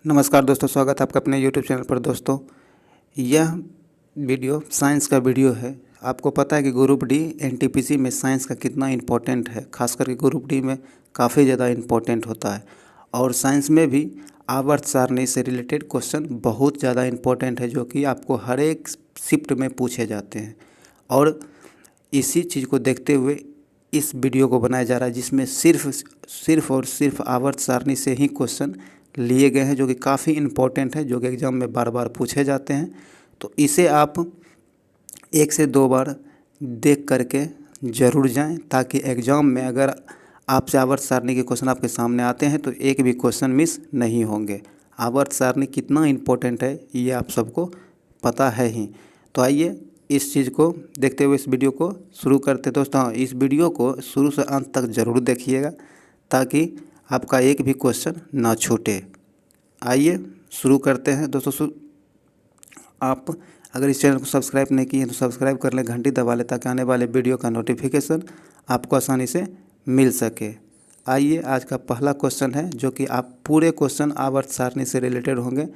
नमस्कार दोस्तों, स्वागत है आपका अपने YouTube चैनल पर। दोस्तों, यह वीडियो साइंस का वीडियो है। आपको पता है कि ग्रुप डी एनटीपीसी में साइंस का कितना इम्पोर्टेंट है। खास करके ग्रुप डी में काफ़ी ज़्यादा इम्पोर्टेंट होता है। और साइंस में भी आवर्त सारणी से रिलेटेड क्वेश्चन बहुत ज़्यादा इम्पोर्टेंट है, जो कि आपको हर एक शिफ्ट में पूछे जाते हैं। और इसी चीज़ को देखते हुए इस वीडियो को बनाया जा रहा है, जिसमें सिर्फ और सिर्फ आवर्त सारणी से ही क्वेश्चन लिए गए हैं, जो कि काफ़ी इम्पोर्टेंट है, जो कि एग्ज़ाम में बार बार पूछे जाते हैं। तो इसे आप 1 से 2 बार देख करके ज़रूर जाएं, ताकि एग्ज़ाम में अगर आपसे आवर्त सारणी के क्वेश्चन आपके सामने आते हैं तो एक भी क्वेश्चन मिस नहीं होंगे। आवर्त सारणी कितना इम्पोर्टेंट है ये आप सबको पता है ही। तो आइए इस चीज़ को देखते हुए इस वीडियो को शुरू करते हैं। दोस्तों, इस वीडियो को शुरू से अंत तक ज़रूर देखिएगा, ताकि आपका एक भी क्वेश्चन ना छूटे। आइए शुरू करते हैं। दोस्तों, आप अगर इस चैनल को सब्सक्राइब नहीं किए हैं तो सब्सक्राइब कर लें, घंटी दबा लें, ताकि आने वाले वीडियो का नोटिफिकेशन आपको आसानी से मिल सके। आइए, आज का पहला क्वेश्चन है, जो कि आप पूरे क्वेश्चन आवर्त सारणी से रिलेटेड होंगे,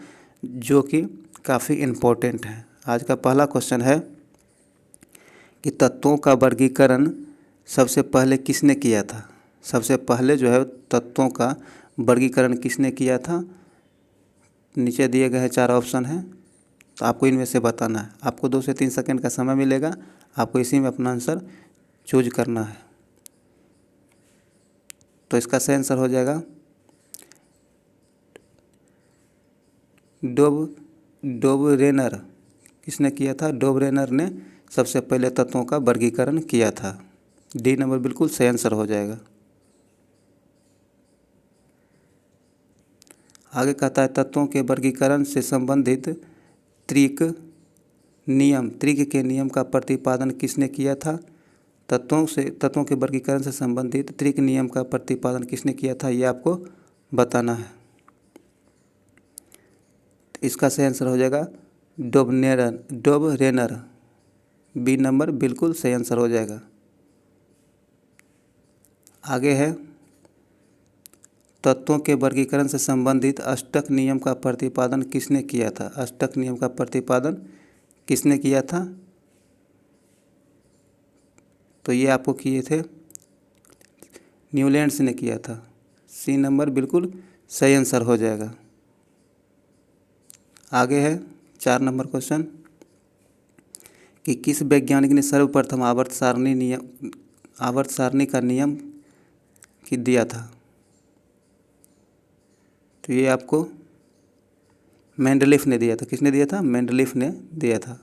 जो कि काफ़ी इम्पोर्टेंट है। आज का पहला क्वेश्चन है कि तत्वों का वर्गीकरण सबसे पहले किसने किया था। सबसे पहले जो है तत्वों का वर्गीकरण किसने किया था। नीचे दिए गए 4 ऑप्शन हैं, तो आपको इनमें से बताना है। आपको 2 से 3 सेकंड का समय मिलेगा, आपको इसी में अपना आंसर चूज करना है। तो इसका सही आंसर हो जाएगा डोबरेनर। किसने किया था? डोबरेनर ने सबसे पहले तत्वों का वर्गीकरण किया था। डी नंबर बिल्कुल सही आंसर हो जाएगा। आगे कहता है तत्वों के वर्गीकरण से संबंधित त्रिक के नियम का प्रतिपादन किसने किया था। तत्वों के वर्गीकरण से संबंधित त्रिक नियम का प्रतिपादन किसने किया था, ये आपको बताना है। इसका सही आंसर हो जाएगा डोबरेनर। बी नंबर बिल्कुल सही आंसर हो जाएगा। आगे है तत्वों के वर्गीकरण से संबंधित अष्टक नियम का प्रतिपादन किसने किया था। अष्टक नियम का प्रतिपादन किसने किया था, तो ये आपको किए थे न्यूलैंड्स ने किया था। सी नंबर बिल्कुल सही आंसर हो जाएगा। आगे है 4 नंबर क्वेश्चन कि किस वैज्ञानिक ने सर्वप्रथम आवर्त सारणी का नियम दिया था। तो ये आपको मेंडलीफ ने दिया था। किसने दिया था? मेंडलीफ ने दिया था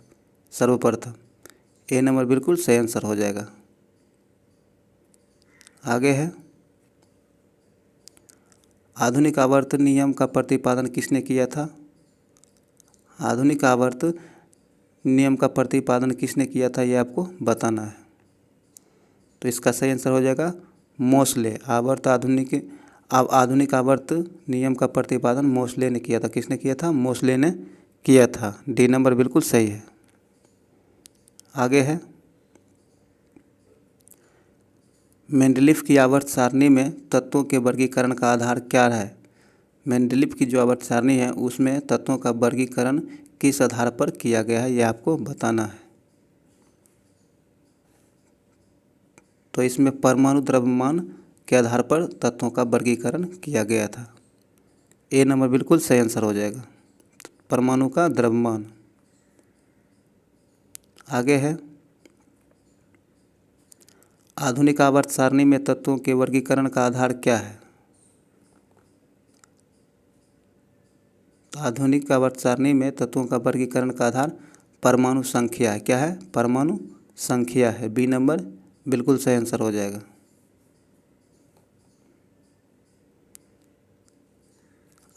सर्वप्रथम। ए नंबर बिल्कुल सही आंसर हो जाएगा। आगे है आधुनिक आवर्त नियम का प्रतिपादन किसने किया था। आधुनिक आवर्त नियम का प्रतिपादन किसने किया था, ये आपको बताना है। तो इसका सही आंसर हो जाएगा मोसले। आधुनिक आवर्त नियम का प्रतिपादन मोसले ने किया था। किसने किया था? मोसले ने किया था। डी नंबर बिल्कुल सही है। आगे है मेंडलीफ की आवर्त सारणी में तत्वों के वर्गीकरण का आधार क्या है। मेंडलीफ की जो आवर्त सारणी है उसमें तत्वों का वर्गीकरण किस आधार पर किया गया है, यह आपको बताना है। तो इसमें परमाणु द्रव्यमान के आधार पर तत्वों का वर्गीकरण किया गया था। ए नंबर बिल्कुल सही आंसर हो जाएगा, परमाणु का द्रव्यमान। आगे है आधुनिक आवर्त सारणी में तत्वों के वर्गीकरण का आधार क्या है। आधुनिक आवर्त सारणी में तत्वों का वर्गीकरण का आधार परमाणु संख्या है। क्या है? परमाणु संख्या है। बी नंबर बिल्कुल सही आंसर हो जाएगा।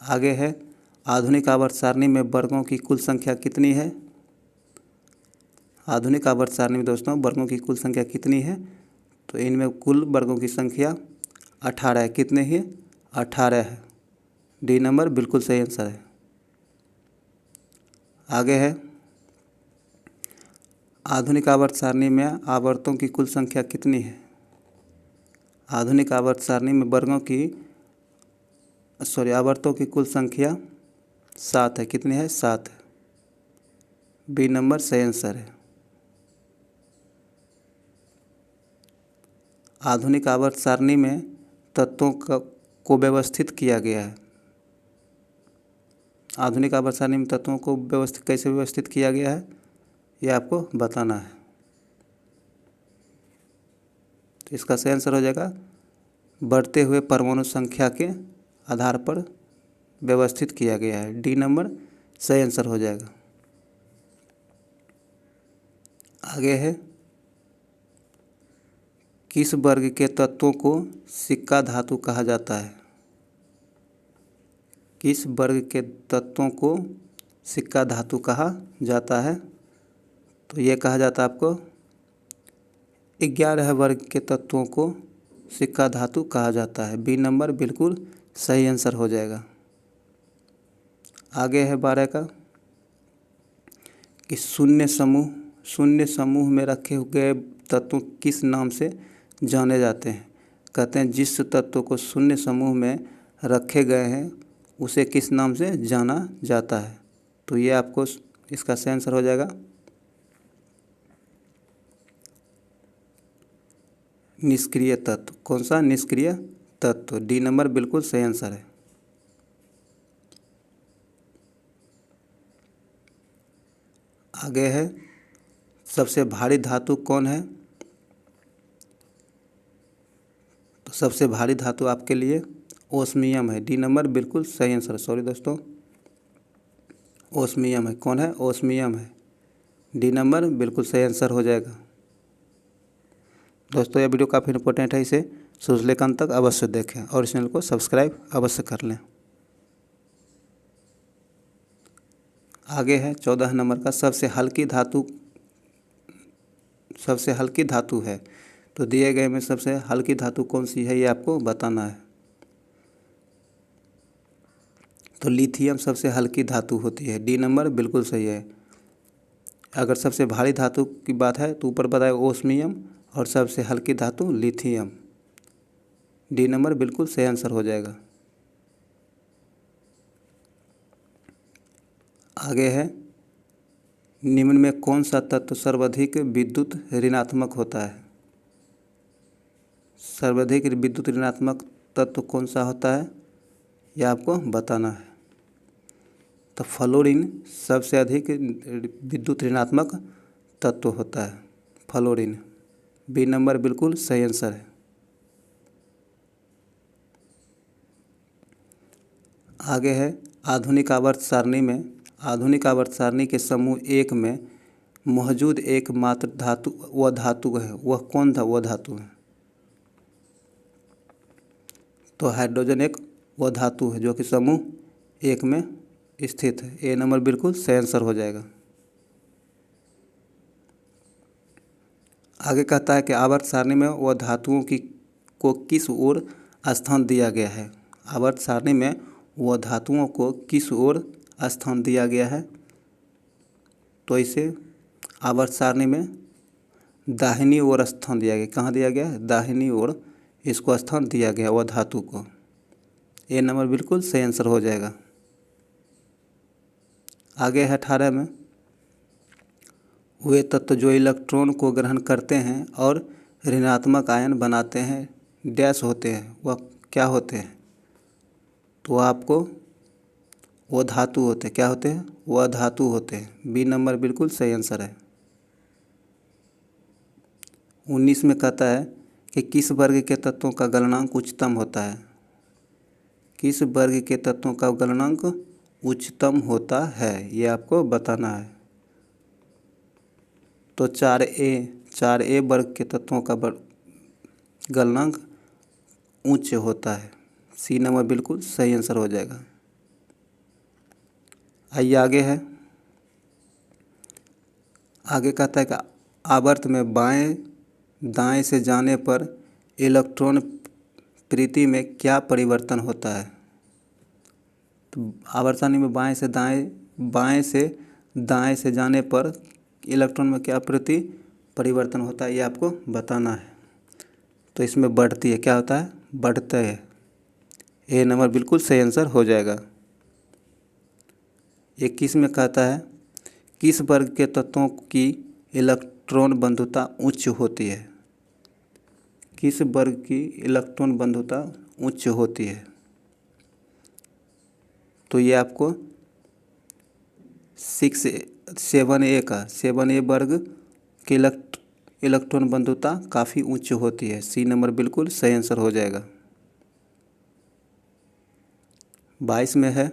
आगे है आधुनिक आवर्त सारणी में वर्गों की कुल संख्या कितनी है। आधुनिक आवर्त सारणी में दोस्तों वर्गों की कुल संख्या कितनी है, तो इनमें कुल वर्गों की संख्या 18 है। कितने ही? 18 है। डी नंबर बिल्कुल सही आंसर है। आगे है आधुनिक आवर्त सारणी में आवर्तों की कुल संख्या कितनी है। आधुनिक आवर्त सारणी में आवर्तों की कुल संख्या 7 है। कितनी है? 7 है। बी नंबर सही आंसर है। आधुनिक आवर्त सारणी में तत्वों को व्यवस्थित किया गया है। आधुनिक आवर्त सारणी में तत्वों को कैसे व्यवस्थित किया गया है, ये आपको बताना है। तो इसका सही आंसर हो जाएगा बढ़ते हुए परमाणु संख्या के आधार पर व्यवस्थित किया गया है। डी नंबर सही आंसर हो जाएगा। आगे है, किस वर्ग के तत्वों को सिक्का धातु कहा जाता है? किस वर्ग के तत्वों को सिक्का धातु कहा जाता है? तो ये कहा जाता है आपको 11 वर्ग के तत्वों को सिक्का धातु कहा जाता है। बी नंबर बिल्कुल सही आंसर हो जाएगा। आगे है 12 का, कि शून्य समूह में रखे गए तत्व किस नाम से जाने जाते हैं? कहते हैं जिस तत्व को शून्य समूह में रखे गए हैं उसे किस नाम से जाना जाता है? तो ये आपको इसका सही आंसर हो जाएगा निष्क्रिय तत्व। कौन सा? निष्क्रिय तत्व। डी नंबर बिल्कुल सही आंसर है। आगे है, सबसे भारी धातु कौन है? तो सबसे भारी धातु आपके लिए ओस्मियम है। डी नंबर बिल्कुल सही आंसर। सॉरी दोस्तों, ओस्मियम है। कौन है? ओस्मियम है। डी नंबर बिल्कुल सही आंसर हो जाएगा। दोस्तों यह वीडियो काफ़ी इंपॉर्टेंट है, इसे शुरू से लेकर अंत तक अवश्य देखें और इस चैनल को सब्सक्राइब अवश्य कर लें। आगे है 14 नंबर का, सबसे हल्की धातु है। तो दिए गए में सबसे हल्की धातु कौन सी है, ये आपको बताना है। तो लिथियम सबसे हल्की धातु होती है। डी नंबर बिल्कुल सही है। अगर सबसे भारी धातु की बात है तो ऊपर बताया ओस्मियम और सबसे हल्की धातु लिथियम। डी नंबर बिल्कुल सही आंसर हो जाएगा। आगे है, निम्न में कौन सा तत्व सर्वाधिक विद्युत ऋणात्मक होता है? सर्वाधिक विद्युत ऋणात्मक तत्व कौन सा होता है, यह आपको बताना है। तो फ्लोरीन सबसे अधिक विद्युत ऋणात्मक तत्व होता है, फ्लोरीन। बी नंबर बिल्कुल सही आंसर है। आगे है, आधुनिक आवर्त सारणी के समूह 1 में मौजूद एकमात्र धातु वह धातु है, वह कौन था? वह धातु है तो हाइड्रोजन एक वह धातु है जो कि समूह 1 में स्थित है। ए नंबर बिल्कुल सही आंसर हो जाएगा। आगे कहता है कि आवर्त सारणी में वह धातुओं को किस ओर स्थान दिया गया है? आवर्त सारणी में वह धातुओं को किस ओर स्थान दिया गया है? तो इसे आवर्त सारणी में दाहिनी ओर स्थान दिया गया। कहाँ दिया गया है? दाहिनी ओर इसको स्थान दिया गया वह धातु को। ए नंबर बिल्कुल सही आंसर हो जाएगा। आगे है 18 में, वे तत्व जो इलेक्ट्रॉन को ग्रहण करते हैं और ऋणात्मक आयन बनाते हैं डैश होते हैं, वह क्या होते हैं? तो आपको वो धातु होते हैं। क्या होते हैं? वह धातु होते हैं। बी नंबर बिल्कुल सही आंसर है। 19 में कहता है कि किस वर्ग के तत्वों का गलनांक उच्चतम होता है? किस वर्ग के तत्वों का गलनांक उच्चतम होता है, ये आपको बताना है। तो 4A वर्ग के तत्वों का गलनांक उच्च होता है। सी नंबर बिल्कुल सही आंसर हो जाएगा। आइए आगे है, आगे कहता है कि आवर्त में बाएं दाएं से जाने पर इलेक्ट्रॉन प्रवृत्ति में क्या परिवर्तन होता है? तो आवर्त सारणी में बाएं से दाएं से जाने पर इलेक्ट्रॉन में क्या प्रवृत्ति परिवर्तन होता है, ये आपको बताना है। तो इसमें बढ़ती है। क्या होता है? बढ़ता है। ए नंबर बिल्कुल सही आंसर हो जाएगा। 21 में कहता है किस वर्ग के तत्वों की इलेक्ट्रॉन बंधुता उच्च होती है। किस वर्ग की इलेक्ट्रॉन बंधुता उच्च होती है। तो ये आपको 7A वर्ग की इलेक्ट्रॉन बंधुता काफ़ी उच्च होती है। सी नंबर बिल्कुल सही आंसर हो जाएगा। 22 में है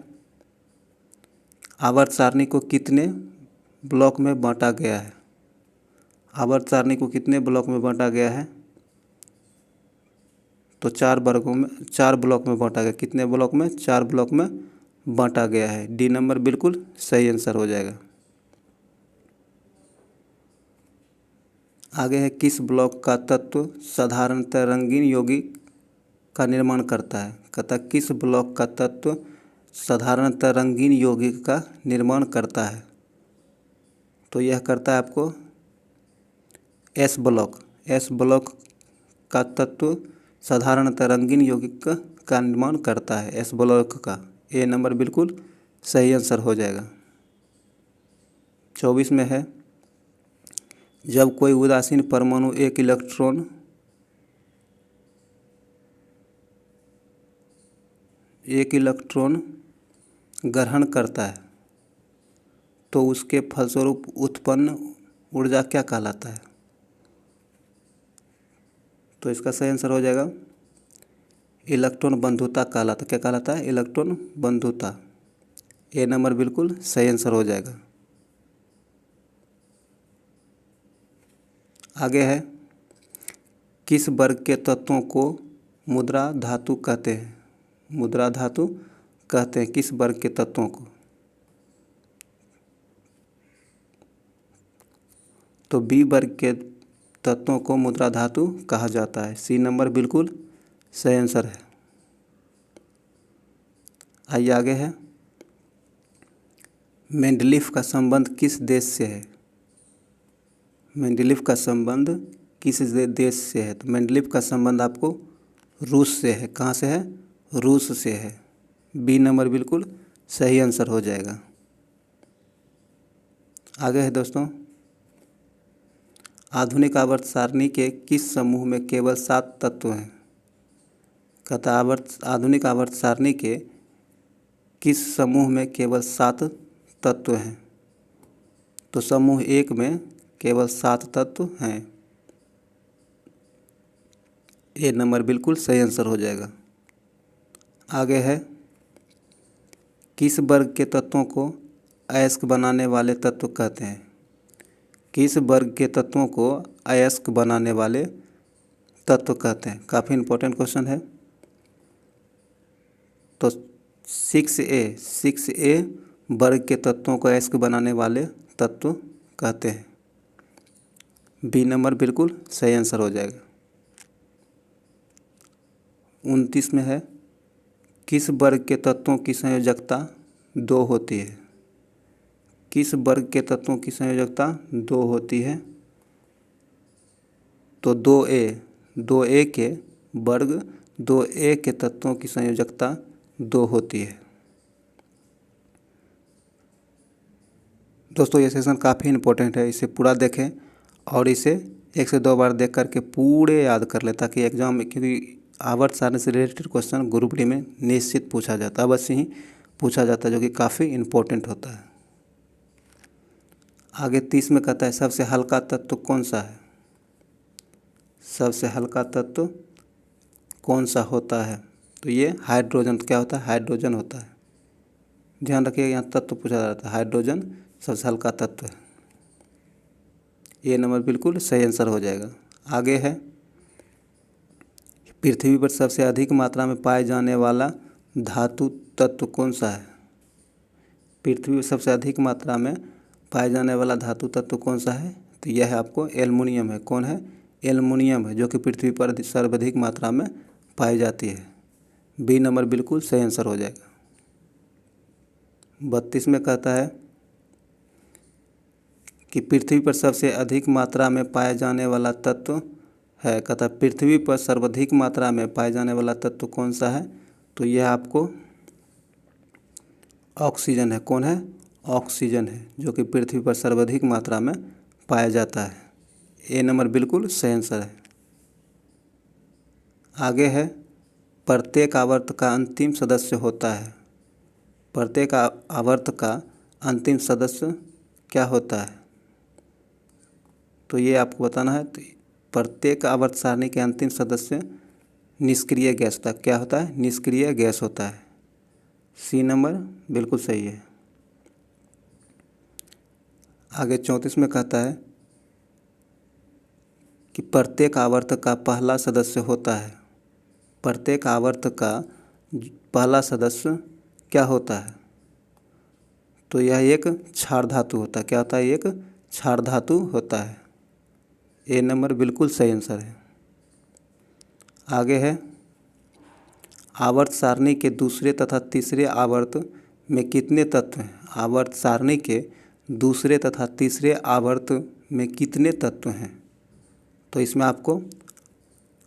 आवर्त सारणी को कितने ब्लॉक में बांटा गया है। आवर्त सारणी को कितने ब्लॉक में बांटा गया है। तो 4 ब्लॉक में बांटा गया। कितने ब्लॉक में। 4 ब्लॉक में बांटा गया है। डी नंबर बिल्कुल सही आंसर हो जाएगा। आगे है किस ब्लॉक का तत्व साधारणतः रंगीन यौगिक का निर्माण करता है। कहता किस ब्लॉक का तत्व साधारणतः रंगीन यौगिक का निर्माण करता है। तो यह करता है आपको एस ब्लॉक। एस ब्लॉक का तत्व साधारणतः रंगीन यौगिक का निर्माण करता है। एस ब्लॉक का। ए नंबर बिल्कुल सही आंसर हो जाएगा। 24 में है जब कोई उदासीन परमाणु एक इलेक्ट्रॉन ग्रहण करता है तो उसके फलस्वरूप उत्पन्न ऊर्जा क्या कहलाता है। तो इसका सही आंसर हो जाएगा इलेक्ट्रॉन बंधुता कहलाता। क्या कहलाता है। इलेक्ट्रॉन बंधुता। ए नंबर बिल्कुल सही आंसर हो जाएगा। आगे है किस वर्ग के तत्वों को मुद्रा धातु कहते हैं। मुद्रा धातु कहते हैं किस वर्ग के तत्वों को। तो बी वर्ग के तत्वों को मुद्रा धातु कहा जाता है। सी नंबर बिल्कुल सही आंसर है। आइए आगे है मेंडलीफ का संबंध किस देश से है। मेंडलीफ का संबंध किस देश से है। तो मेंडलीफ का संबंध आपको रूस से है। कहाँ से है। रूस से है। बी नंबर बिल्कुल सही आंसर हो जाएगा। आगे है दोस्तों आधुनिक आवर्त सारणी के किस समूह में केवल 7 तत्व हैं। कहता आधुनिक आवर्त सारणी के किस समूह में केवल 7 तत्व हैं। तो समूह 1 में केवल 7 तत्व हैं। ए नंबर बिल्कुल सही आंसर हो जाएगा। आगे है किस वर्ग के तत्वों को अयस्क बनाने वाले तत्व कहते हैं। किस वर्ग के तत्वों को अयस्क बनाने वाले तत्व कहते हैं। काफ़ी इम्पोर्टेंट क्वेश्चन है। तो 6A वर्ग के तत्वों को अयस्क बनाने वाले तत्व कहते हैं। बी नंबर बिल्कुल सही आंसर हो जाएगा। 29 में है किस वर्ग के तत्वों की संयोजकता 2 होती है। किस वर्ग के तत्वों की संयोजकता 2 होती है। तो 2A के वर्ग 2A के तत्वों की संयोजकता 2 होती है। दोस्तों ये सेशन काफ़ी इम्पोर्टेंट है। इसे पूरा देखें और इसे 1 से 2 बार देख करके पूरे याद कर लें ताकि एग्जाम में, क्योंकि आवर्त सारणी से रिलेटेड क्वेश्चन ग्रुप डी में निश्चित पूछा जाता है, अवश्य ही पूछा जाता है, जो कि काफ़ी इम्पोर्टेंट होता है। आगे 30 में कहता है सबसे हल्का तत्व कौन सा है। सबसे हल्का तत्व कौन सा होता है। तो ये हाइड्रोजन। क्या होता है। हाइड्रोजन होता है। ध्यान रखिएगा यहाँ तत्व पूछा जाता है। हाइड्रोजन सबसे हल्का तत्व है। ये नंबर बिल्कुल सही आंसर हो जाएगा। आगे है पृथ्वी पर सबसे अधिक मात्रा में पाए जाने वाला धातु तत्व कौन सा है। पृथ्वी पर सबसे अधिक मात्रा में पाए जाने वाला धातु तत्व कौन सा है। तो यह है आपको एल्युमिनियम है। कौन है। एल्युमिनियम है, जो कि पृथ्वी पर सर्वाधिक मात्रा में पाई जाती है। बी नंबर बिल्कुल सही आंसर हो जाएगा। 32 में कहता है कि पृथ्वी पर सबसे अधिक मात्रा में पाए जाने वाला तत्व है। कहता है पृथ्वी पर सर्वाधिक मात्रा में पाए जाने वाला तत्व कौन सा है। तो यह आपको ऑक्सीजन है। कौन है। ऑक्सीजन है, जो कि पृथ्वी पर सर्वाधिक मात्रा में पाया जाता है। ए नंबर बिल्कुल सही आंसर है। आगे है, प्रत्येक आवर्त का अंतिम सदस्य होता है। प्रत्येक आवर्त का अंतिम सदस्य क्या होता है? तो ये आपको बताना है। तो प्रत्येक आवर्त सारणी के अंतिम सदस्य निष्क्रिय गैस होता है। क्या होता है? निष्क्रिय गैस होता है। सी नंबर बिल्कुल सही है। आगे 34 में कहता है कि प्रत्येक आवर्त का पहला सदस्य होता है। प्रत्येक आवर्त का पहला सदस्य क्या होता है? तो यह एक क्षार धातु होता है। क्या होता है? एक क्षार धातु होता है। ए नंबर बिल्कुल सही आंसर है। आगे है, आवर्त सारणी के दूसरे तथा तीसरे आवर्त में कितने तत्व हैं? आवर्त सारणी के दूसरे तथा तीसरे आवर्त में कितने तत्व हैं? तो इसमें आपको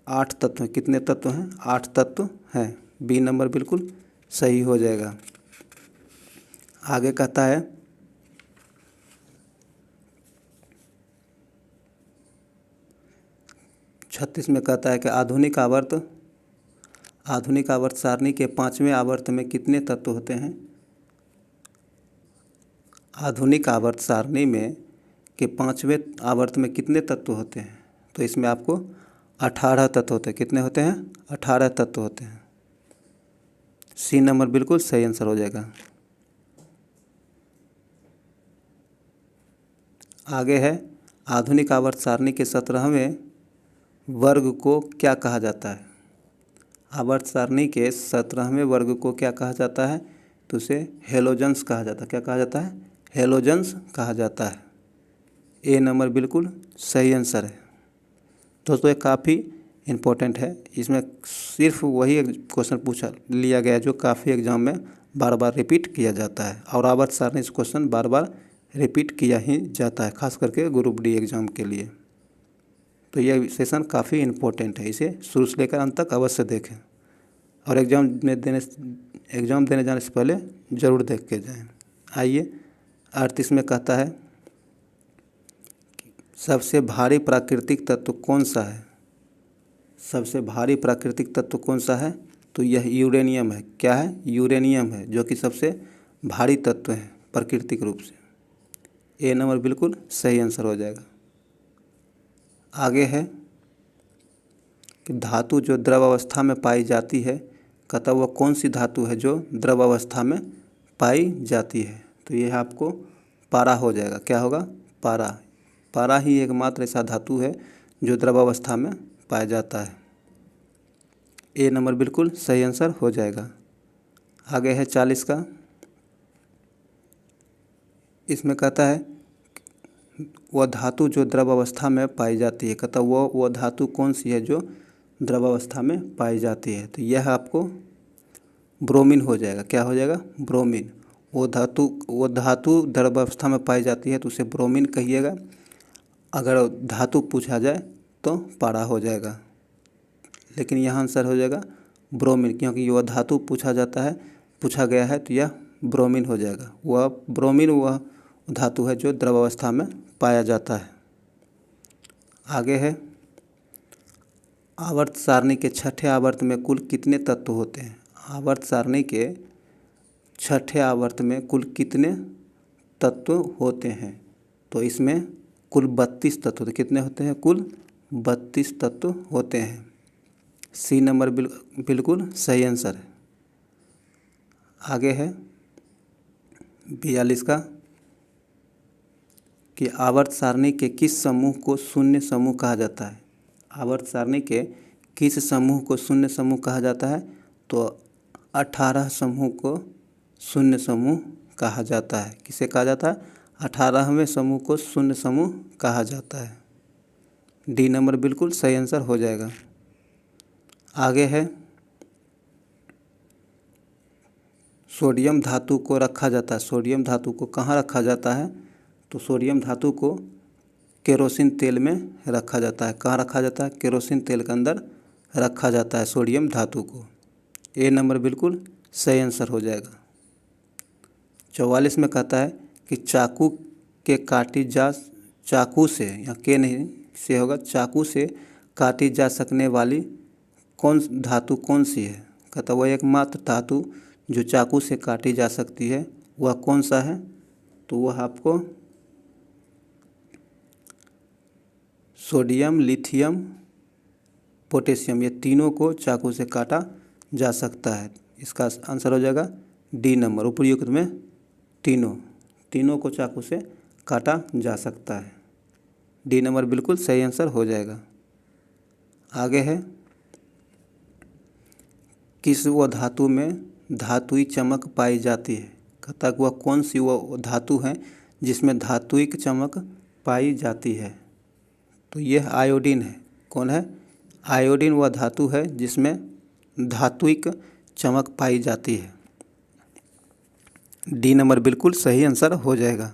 8 तत्व हैं। कितने तत्व हैं? 8 तत्व हैं। बी नंबर बिल्कुल सही हो जाएगा। आगे कहता है, 36 में कहता है कि आधुनिक आवर्त सारणी के 5वें आवर्त में कितने तत्व होते हैं? आधुनिक आवर्त सारणी में के 5वें आवर्त में कितने तत्व होते हैं? तो इसमें आपको 18 तत्व होते हैं। कितने होते हैं? 18 तत्व होते हैं। सी नंबर बिल्कुल सही आंसर हो जाएगा। आगे है, आधुनिक आवर्त सारणी के 17वें वर्ग को क्या कहा जाता है? आवर्त सारणी के 17वें वर्ग को क्या कहा जाता है? तो उसे हेलोजेंस कहा जाता है। क्या कहा जाता है? हेलोजेंस कहा जाता है। ए नंबर बिल्कुल सही आंसर है। दोस्तों, ये काफ़ी इम्पोर्टेंट है। इसमें सिर्फ वही क्वेश्चन पूछा लिया गया जो काफ़ी एग्जाम में बार बार रिपीट किया जाता है, और आवर्त सारणी से क्वेश्चन बार बार रिपीट किया ही जाता है, खास करके ग्रुप डी एग्ज़ाम के लिए। तो यह सेशन काफ़ी इम्पोर्टेंट है। इसे शुरू से लेकर अंत तक अवश्य देखें, और एग्ज़ाम देने जाने से पहले ज़रूर देख के जाएं। आइए 38 में कहता है, सबसे भारी प्राकृतिक तत्व कौन सा है? सबसे भारी प्राकृतिक तत्व कौन सा है? तो यह यूरेनियम है। क्या है? यूरेनियम है, जो कि सबसे भारी तत्व है प्राकृतिक रूप से। ए नंबर बिल्कुल सही आंसर हो जाएगा। आगे है कि धातु जो द्रव अवस्था में पाई जाती है, कहता वह कौन सी धातु है जो द्रव अवस्था में पाई जाती है? तो यह आपको पारा हो जाएगा। क्या होगा? पारा। पारा ही एकमात्र ऐसा धातु है जो द्रव अवस्था में पाया जाता है। ए नंबर बिल्कुल सही आंसर हो जाएगा। आगे है 40 का। इसमें कहता है, वह धातु जो द्रव अवस्था में पाई जाती है, कहता वह धातु कौन सी है जो द्रव अवस्था में पाई जाती है? तो यह आपको ब्रोमीन हो जाएगा। क्या हो जाएगा? ब्रोमीन। वो धातु द्रव अवस्था में पाई जाती है तो उसे ब्रोमीन कहिएगा। अगर धातु पूछा जाए तो पारा हो जाएगा, लेकिन यहाँ आंसर हो जाएगा ब्रोमीन, क्योंकि वह धातु पूछा गया है तो यह ब्रोमीन हो जाएगा। वह ब्रोमीन वह धातु है जो द्रव अवस्था में पाया जाता है। आगे है, आवर्त सारणी के छठे आवर्त में कुल कितने तत्व होते हैं? आवर्त सारणी के छठे आवर्त में कुल कितने तत्व होते हैं? तो इसमें कुल 32 तत्व होते हैं। कितने होते हैं? कुल 32 तत्व होते हैं। सी नंबर बिल्कुल सही आंसर है। आगे है 42 का, कि आवर्त सारणी के किस समूह को शून्य समूह कहा जाता है? आवर्त सारणी के किस समूह को शून्य समूह कहा जाता है? तो 18 समूह को शून्य समूह कहा जाता है। किसे कहा जाता है? 18वें समूह को शून्य समूह कहा जाता है। डी नंबर बिल्कुल सही आंसर हो जाएगा। आगे है, सोडियम धातु को रखा जाता है। सोडियम धातु को कहाँ रखा जाता है? तो सोडियम धातु को केरोसिन तेल में रखा जाता है। कहाँ रखा जाता है? केरोसिन तेल के अंदर रखा जाता है सोडियम धातु को। ए नंबर बिल्कुल सही आंसर हो जाएगा। 44 में कहता है कि चाकू से, यहाँ के नहीं से होगा, चाकू से काटी जा सकने वाली धातु कौन सी है। कहता वह एकमात्र धातु जो चाकू से काटी जा सकती है वह कौन सा है। तो वह आपको सोडियम, लिथियम, पोटेशियम, ये तीनों को चाकू से काटा जा सकता है। इसका आंसर हो जाएगा डी नंबर। उपयुक्त में तीनों को चाकू से काटा जा सकता है। डी नंबर बिल्कुल सही आंसर हो जाएगा। आगे है, किस वह धातु में धातुई चमक पाई जाती है। कहता वह कौन सी वह धातु है जिसमें धातुइक चमक पाई जाती है। तो यह आयोडीन है। कौन है? आयोडीन वह धातु है जिसमें धातुइक चमक पाई जाती है। डी नंबर बिल्कुल सही आंसर हो जाएगा।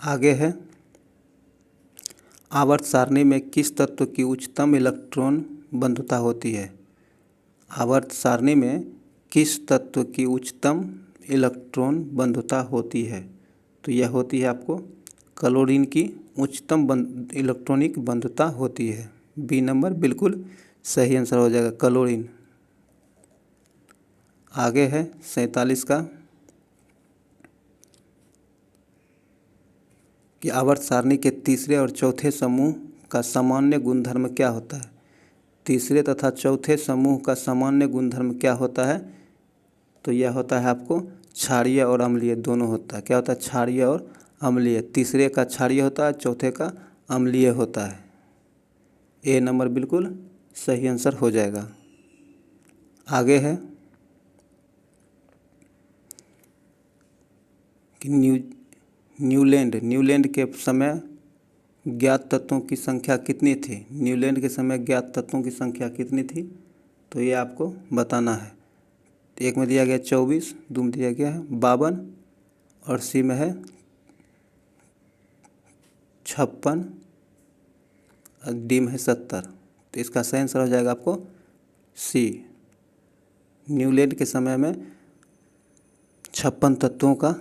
आगे है, आवर्त सारणी में किस तत्व की उच्चतम इलेक्ट्रॉन बंधुता होती है। आवर्त सारणी में किस तत्व की उच्चतम इलेक्ट्रॉन बंधुता होती है। तो यह होती है आपको क्लोरीन की उच्चतम इलेक्ट्रॉनिक बंधुता होती है। बी नंबर बिल्कुल सही आंसर हो जाएगा, क्लोरीन। आगे है 47 का, कि आवर्त सारणी के तीसरे और चौथे समूह का सामान्य गुणधर्म क्या होता है। तीसरे तथा चौथे समूह का सामान्य गुणधर्म क्या होता है। तो यह होता है आपको क्षारीय और अम्लीय दोनों होता है। क्या होता है? क्षारीय और अम्लीय। तीसरे का क्षारीय होता है, चौथे का अम्लीय होता है। ए नंबर बिल्कुल सही आंसर हो जाएगा। आगे है कि न्यूलैंड के समय ज्ञात तत्वों की संख्या कितनी थी। न्यूलैंड के समय ज्ञात तत्वों की संख्या कितनी थी। तो ये आपको बताना है। एक में दिया गया 24, दो में दिया गया है 52 और सी में है 56 और डी में है 70। तो इसका सही आंसर हो जाएगा आपको सी। न्यूलैंड के समय में 56 तत्वों का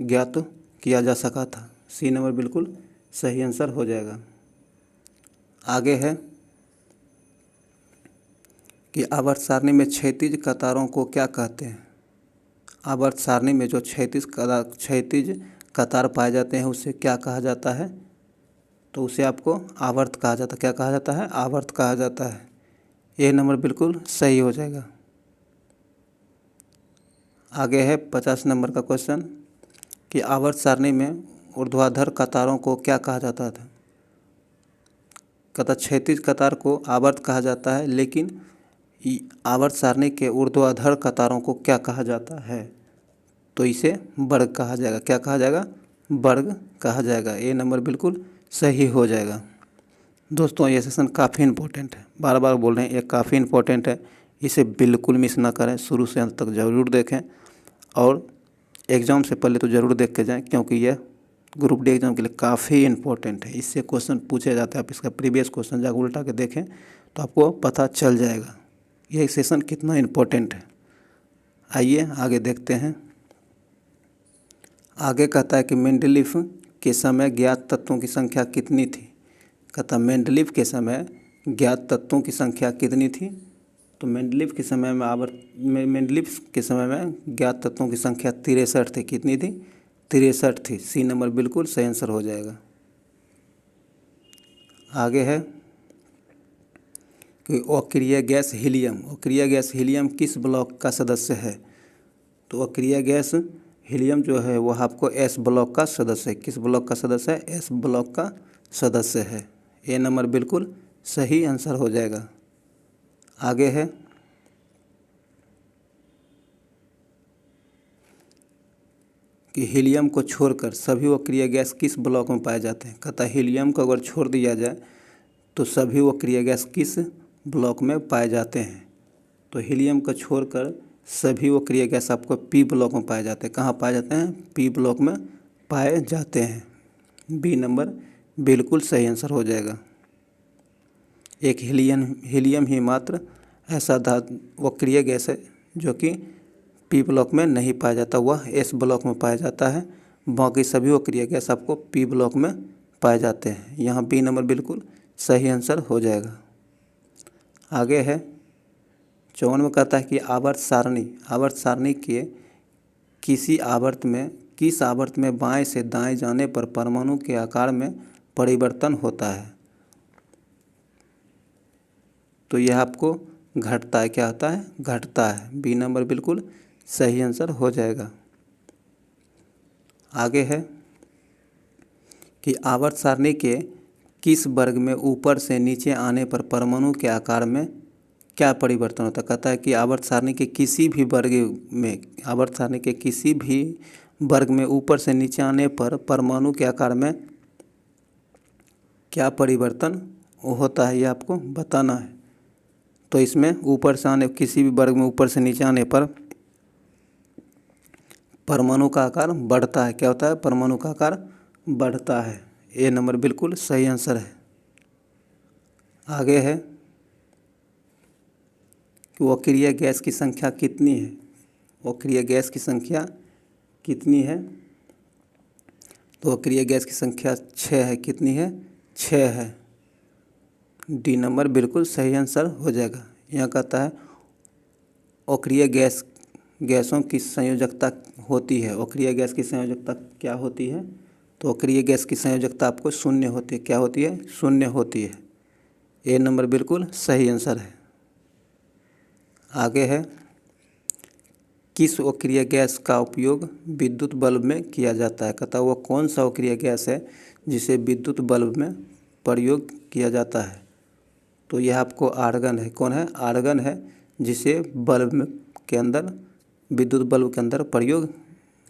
ज्ञात किया जा सका था। सी नंबर बिल्कुल सही आंसर हो जाएगा। आगे है कि आवर्त सारणी में क्षैतिज कतारों को क्या कहते हैं। आवर्त सारणी में जो क्षैतिज कतार पाए जाते हैं उसे क्या कहा जाता है। तो उसे आपको आवर्त कहा जाता है। क्या कहा जाता है? आवर्त कहा जाता है। ये नंबर बिल्कुल सही हो जाएगा। आगे है 50 नंबर का क्वेश्चन, कि आवर्त सारणी में ऊर्ध्वाधर कतारों को क्या कहा जाता था। कहता क्षैतिज कतार को आवर्त कहा जाता है, लेकिन आवर्त सारणी के ऊर्ध्वाधर कतारों को क्या कहा जाता है। तो इसे वर्ग कहा जाएगा। क्या कहा जाएगा? वर्ग कहा जाएगा। ये नंबर बिल्कुल सही हो जाएगा। दोस्तों ये सेशन काफ़ी इम्पोर्टेंट है, बार बार बोल रहे हैं, ये काफ़ी इम्पोर्टेंट है। इसे बिल्कुल मिस ना करें, शुरू से अंत तक ज़रूर देखें और एग्ज़ाम से पहले तो ज़रूर देख के जाएं, क्योंकि यह ग्रुप डी एग्ज़ाम के लिए काफ़ी इम्पोर्टेंट है। इससे क्वेश्चन पूछे जाते हैं। आप इसका प्रीवियस क्वेश्चन जाकर उल्टा के देखें तो आपको पता चल जाएगा यह सेशन कितना इम्पोर्टेंट है। आइए आगे देखते हैं। आगे कहता है कि मेंडलीफ के समय ज्ञात तत्वों की संख्या कितनी थी। कहता मेंडलीफ के समय ज्ञात तत्वों की संख्या कितनी थी। तो मेंडलीफ के समय में ज्ञात तत्वों की संख्या 63 थी। कितनी थी? 63 थी। सी नंबर बिल्कुल सही आंसर हो जाएगा। आगे है कि अक्रिय गैस हीलियम किस ब्लॉक का सदस्य है। तो अक्रिय गैस हीलियम जो है वह आपको एस ब्लॉक का सदस्य है। किस ब्लॉक का सदस्य है? एस ब्लॉक का सदस्य है। ए नंबर बिल्कुल सही आंसर हो जाएगा। आगे है कि हीलियम को छोड़कर सभी अक्रिय गैस किस ब्लॉक में पाए जाते हैं। कहता हीलियम को अगर छोड़ दिया जाए तो सभी अक्रिय गैस किस ब्लॉक में पाए जाते हैं। तो हीलियम को छोड़कर सभी अक्रिय गैस आपको पी ब्लॉक में पाए जाते हैं। कहाँ पाए जाते हैं? पी ब्लॉक में पाए जाते हैं। बी नंबर बिल्कुल सही आंसर हो जाएगा। एक हीलियम ही मात्र ऐसा अक्रिय गैस है जो कि पी ब्लॉक में नहीं पाया जाता, वह एस ब्लॉक में पाया जाता है। बाकी सभी अक्रिय गैस आपको पी ब्लॉक में पाए जाते हैं। यहाँ बी नंबर बिल्कुल सही आंसर हो जाएगा। आगे है 54 में कहता है कि आवर्त सारणी के किस आवर्त में बाएं से दाएं जाने पर परमाणु के आकार में परिवर्तन होता है। तो यह आपको घटता है, क्या होता है, घटता है। बी नंबर बिल्कुल सही आंसर हो जाएगा। आगे है कि आवर्त सारणी के किस वर्ग में ऊपर से नीचे आने पर परमाणु के आकार में क्या परिवर्तन होता है। कहता है कि आवर्त सारणी के किसी भी वर्ग में ऊपर से नीचे आने पर परमाणु के आकार में क्या परिवर्तन होता है, ये आपको बताना है। तो इसमें किसी भी वर्ग में ऊपर से नीचे आने पर परमाणु का आकार बढ़ता है। क्या होता है, परमाणु का आकार बढ़ता है। ए नंबर बिल्कुल सही आंसर है। आगे है कि अक्रिय गैस की संख्या कितनी है। अक्रिय गैस की संख्या कितनी है। तो अक्रिय गैस की संख्या 6 है। कितनी है, 6 है। डी नंबर बिल्कुल सही आंसर हो जाएगा। यहाँ कहता है अक्रिय गैसों की संयोजकता होती है। अक्रिय गैस की संयोजकता क्या होती है। तो अक्रिय गैस की संयोजकता आपको शून्य होती है। क्या होती है, शून्य होती है। ए नंबर बिल्कुल सही आंसर है। आगे है किस अक्रिय गैस का उपयोग विद्युत बल्ब में किया जाता है। कहता है वह कौन सा अक्रिय गैस है जिसे विद्युत बल्ब में प्रयोग किया जाता है। तो यह आपको आर्गन है। कौन है, आर्गन है, जिसे विद्युत बल्ब के अंदर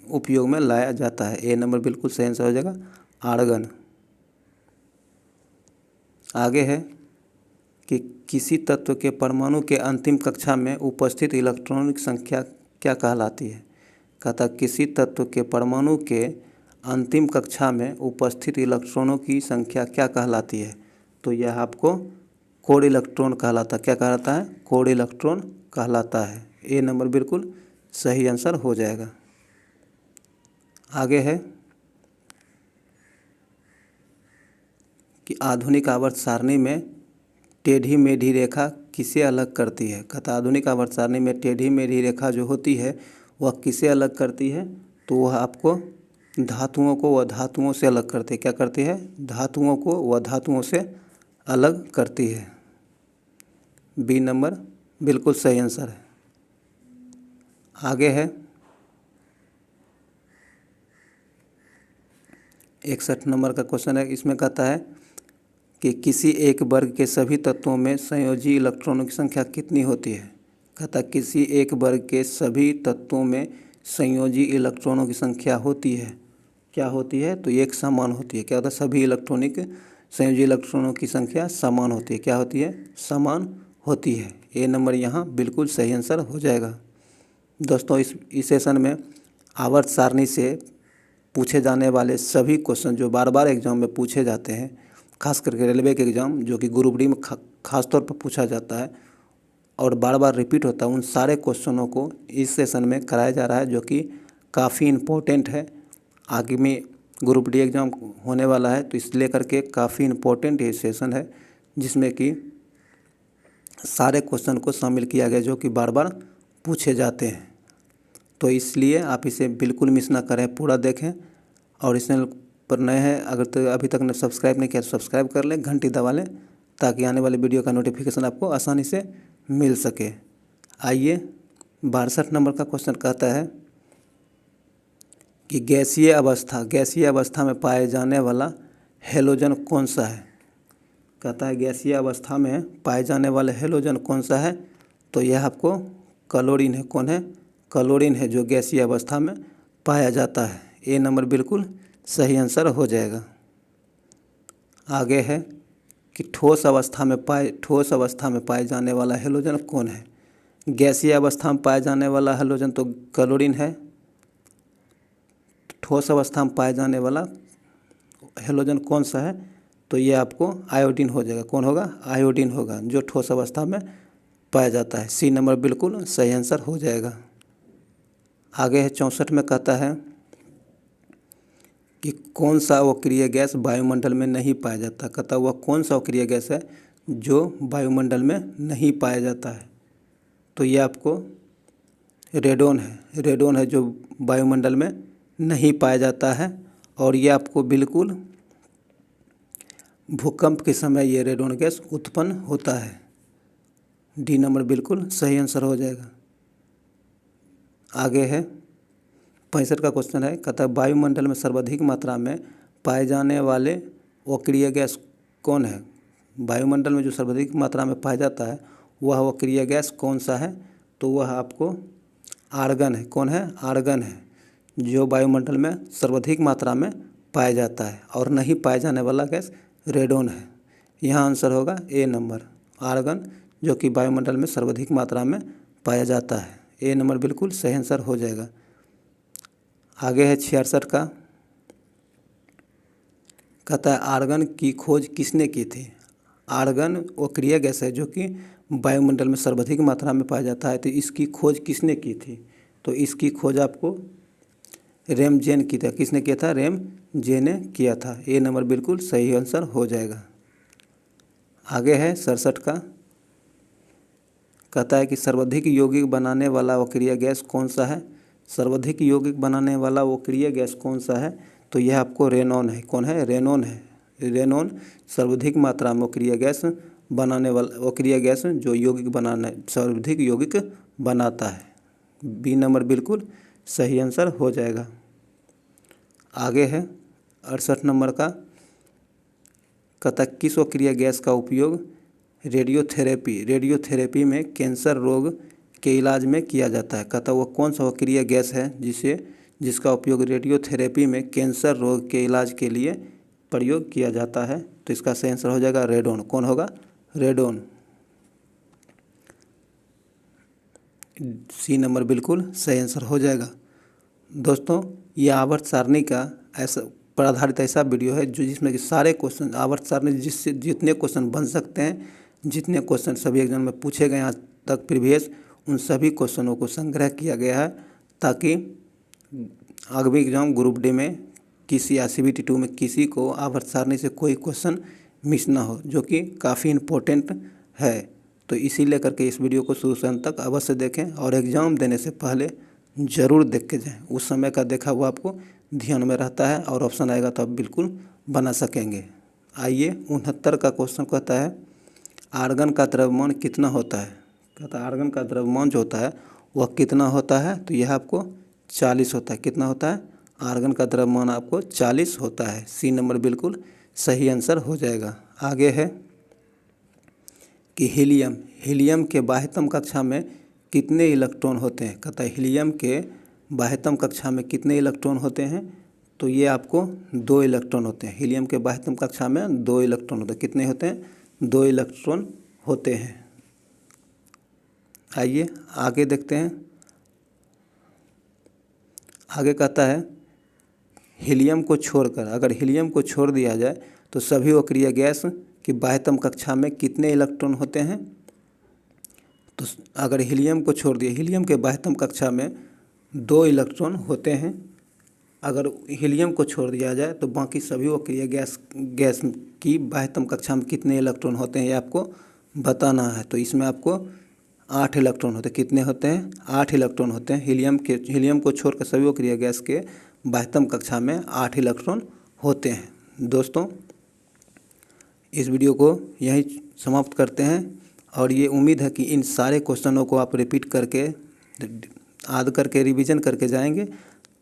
उपयोग में लाया जाता है। ए नंबर बिल्कुल सही आंसर हो जाएगा, आर्गन। आगे है कि किसी तत्व के परमाणु के अंतिम कक्षा में उपस्थित इलेक्ट्रॉनों की संख्या क्या कहलाती है। कहता किसी तत्व के परमाणु के अंतिम कक्षा में उपस्थित इलेक्ट्रॉनों की संख्या क्या कहलाती है। तो यह आपको कोड इलेक्ट्रॉन कहलाता है। क्या कहलाता है, कोड इलेक्ट्रॉन कहलाता है। ए नंबर बिल्कुल सही आंसर हो जाएगा। आगे है कि आधुनिक आवर्त सारणी में टेढ़ी मेढ़ी रेखा किसे अलग करती है। कहता आधुनिक आवर्त सारणी में टेढ़ी मेढ़ी रेखा जो होती है वह किसे अलग करती है। तो वह आपको धातुओं को व धातुओं से अलग करती है। क्या करती है, धातुओं को व धातुओं से अलग करती है। बी नंबर बिल्कुल सही आंसर है। आगे है 61 नंबर का क्वेश्चन है। इसमें कहता है कि किसी एक वर्ग के सभी तत्वों में संयोजी इलेक्ट्रॉनों की संख्या कितनी होती है। कहता किसी एक वर्ग के सभी तत्वों में संयोजी इलेक्ट्रॉनों की संख्या होती है। क्या होती है, तो एक समान होती है। क्या होता है, सभी संयोजी इलेक्ट्रॉनों की संख्या समान होती है। क्या होती है, समान होती है। ए नंबर यहाँ बिल्कुल सही आंसर हो जाएगा। दोस्तों इस सेशन में आवर्त सारणी से पूछे जाने वाले सभी क्वेश्चन जो बार बार एग्जाम में पूछे जाते हैं, खास करके रेलवे के एग्ज़ाम जो कि ग्रुप डी में खास तौर पर पूछा जाता है और बार बार रिपीट होता है, उन सारे क्वेश्चनों को इस सेशन में कराया जा रहा है, जो कि काफ़ी इम्पोर्टेंट है। आगे में ग्रुप डी एग्ज़ाम होने वाला है, तो इस लेकर के काफ़ी इम्पोर्टेंट ये सेशन है, जिसमें कि सारे क्वेश्चन को शामिल किया गया जो कि बार बार पूछे जाते हैं। तो इसलिए आप इसे बिल्कुल मिस ना करें, पूरा देखें। और इस चैनल पर नए हैं अगर तो अभी तक ने सब्सक्राइब नहीं किया तो सब्सक्राइब कर लें, घंटी दबा लें, ताकि आने वाले वीडियो का नोटिफिकेशन आपको आसानी से मिल सके। आइए 62 नंबर का क्वेश्चन कहता है कि गैसीय अवस्था में पाए जाने वाला हेलोजन कौन सा है। कहता है गैसीय अवस्था में पाए जाने वाला हेलोजन कौन सा है। तो यह आपको क्लोरीन है। कौन है, क्लोरीन है, जो गैसीय अवस्था में पाया जाता है। ए नंबर बिल्कुल सही आंसर हो जाएगा। आगे है कि ठोस अवस्था में पाए जाने वाला हेलोजन कौन है। गैसीय अवस्था में पाए जाने वाला हेलोजन तो क्लोरीन है। ठोस अवस्था में पाए जाने वाला हेलोजन कौन सा है, तो ये आपको आयोडीन हो जाएगा। कौन होगा, आयोडीन होगा, जो ठोस अवस्था में पाया जाता है। सी नंबर बिल्कुल सही आंसर हो जाएगा। आगे है 64 में कहता है कि कौन सा अक्रिय गैस वायुमंडल में नहीं पाया जाता। कहता वह कौन सा अक्रिय गैस है जो वायुमंडल में नहीं पाया जाता है। तो ये आपको रेडोन है। रेडोन है जो वायुमंडल में नहीं पाया जाता है और ये आपको बिल्कुल भूकंप के समय ये रेडोन गैस उत्पन्न होता है। डी नंबर बिल्कुल सही आंसर हो जाएगा। आगे है 65 का क्वेश्चन है। कहता है वायुमंडल में सर्वाधिक मात्रा में पाए जाने वाले अक्रिय गैस कौन है। वायुमंडल में जो सर्वाधिक मात्रा में पाया जाता है वह अक्रिय गैस कौन सा है। तो वह आपको आर्गन है। कौन है? आर्गन है जो वायुमंडल में सर्वाधिक मात्रा में पाया जाता है और नहीं पाए जाने वाला गैस रेडोन है। यहाँ आंसर होगा ए नंबर, आर्गन जो कि वायुमंडल में सर्वाधिक मात्रा में पाया जाता है। ए नंबर बिल्कुल सही आंसर हो जाएगा। आगे है 66 का। कहता है आर्गन की खोज किसने की थी। आर्गन अक्रिय गैस है जो कि वायुमंडल में सर्वाधिक मात्रा में पाया जाता है। तो इसकी खोज किसने की थी। तो इसकी खोज आपको रेमजेन की था। किसने किया था? रेमजेन ने किया था। ए नंबर बिल्कुल सही आंसर हो जाएगा। आगे है 67 का। कहता है कि सर्वाधिक यौगिक बनाने वाला अक्रिय गैस कौन सा है। सर्वाधिक यौगिक बनाने वाला अक्रिय गैस कौन सा है। तो यह आपको रेनॉन है। कौन है? रेनॉन है। रेनॉन सर्वाधिक मात्रा में अक्रिय गैस बनाने वाला अक्रिय गैस जो यौगिक बनाने सर्वाधिक यौगिक बनाता है। बी नंबर बिल्कुल सही आंसर हो जाएगा। आगे है 68 नंबर का। कहता किस अक्रिय गैस का उपयोग रेडियोथेरेपी में कैंसर रोग के इलाज में किया जाता है। कहता वह कौन सा अक्रिय गैस है जिसका उपयोग रेडियोथेरेपी में कैंसर रोग के इलाज के लिए प्रयोग किया जाता है। तो इसका सही आंसर हो जाएगा रेडोन। कौन होगा? रेडोन। सी नंबर बिल्कुल सही आंसर हो जाएगा। दोस्तों ये आवर्त सारणी का ऐसा पर आधारित ऐसा वीडियो है जो जिसमें कि सारे क्वेश्चन आवर्त सारणी जिससे जितने क्वेश्चन बन सकते हैं, जितने क्वेश्चन सभी एग्जाम में पूछे गए आज तक प्रीवियस, उन सभी क्वेश्चनों को संग्रह किया गया है ताकि आगामी एग्जाम ग्रुप डी में किसी या CBT 2 में किसी को आवर्त सारणी से कोई क्वेश्चन मिस ना हो, जो कि काफ़ी इम्पोर्टेंट है। तो इसीलिए करके इस वीडियो को शुरू से अंत तक अवश्य देखें और एग्ज़ाम देने से पहले ज़रूर देख के जाएं। उस समय का देखा हुआ आपको ध्यान में रहता है और ऑप्शन आएगा तो आप बिल्कुल बना सकेंगे। आइए 69 का क्वेश्चन कहता है आर्गन का द्रव्यमान कितना होता है। कहता है आर्गन का द्रव्यमान जो होता है वह कितना होता है। तो यह आपको 40 होता है। कितना होता है? आर्गन का द्रव्यमान आपको 40 होता है। सी नंबर बिल्कुल सही आंसर हो जाएगा। आगे है कि हीलियम के बाह्यतम कक्षा में कितने इलेक्ट्रॉन होते हैं। कहता है हीलियम के बाह्यतम कक्षा में कितने इलेक्ट्रॉन होते हैं। तो ये आपको 2 इलेक्ट्रॉन होते हैं। हीलियम के बाह्यतम कक्षा में 2 इलेक्ट्रॉन होते हैं। कितने होते हैं? 2 इलेक्ट्रॉन होते हैं। आइए आगे देखते हैं। आगे कहता है हीलियम को छोड़कर अगर हीलियम को छोड़ दिया जाए तो सभी अक्रिय गैस की बाह्यतम कक्षा में कितने इलेक्ट्रॉन होते हैं। तो अगर हीलियम को छोड़ दिए, हीलियम के बाह्यतम कक्षा में 2 इलेक्ट्रॉन होते हैं। अगर हीलियम को छोड़ दिया जाए तो बाकी सभी अक्रिय गैस की बाह्यतम कक्षा में कितने इलेक्ट्रॉन होते हैं ये आपको बताना है। तो इसमें आपको 8 इलेक्ट्रॉन होते हैं। कितने होते हैं? 8 इलेक्ट्रॉन होते हैं। हीलियम को छोड़कर सभी अक्रिय गैस के बाह्यतम कक्षा में 8 इलेक्ट्रॉन होते हैं। दोस्तों इस वीडियो को यहीं समाप्त करते हैं और ये उम्मीद है कि इन सारे क्वेश्चनों को आप रिपीट करके याद करके रिवीजन करके जाएंगे।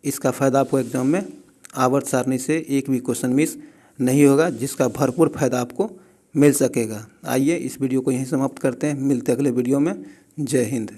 इसका फ़ायदा आपको एग्जाम में आवर्त सारणी से एक भी क्वेश्चन मिस नहीं होगा, जिसका भरपूर फ़ायदा आपको मिल सकेगा। आइए इस वीडियो को यहीं समाप्त करते हैं। मिलते अगले वीडियो में। जय हिंद।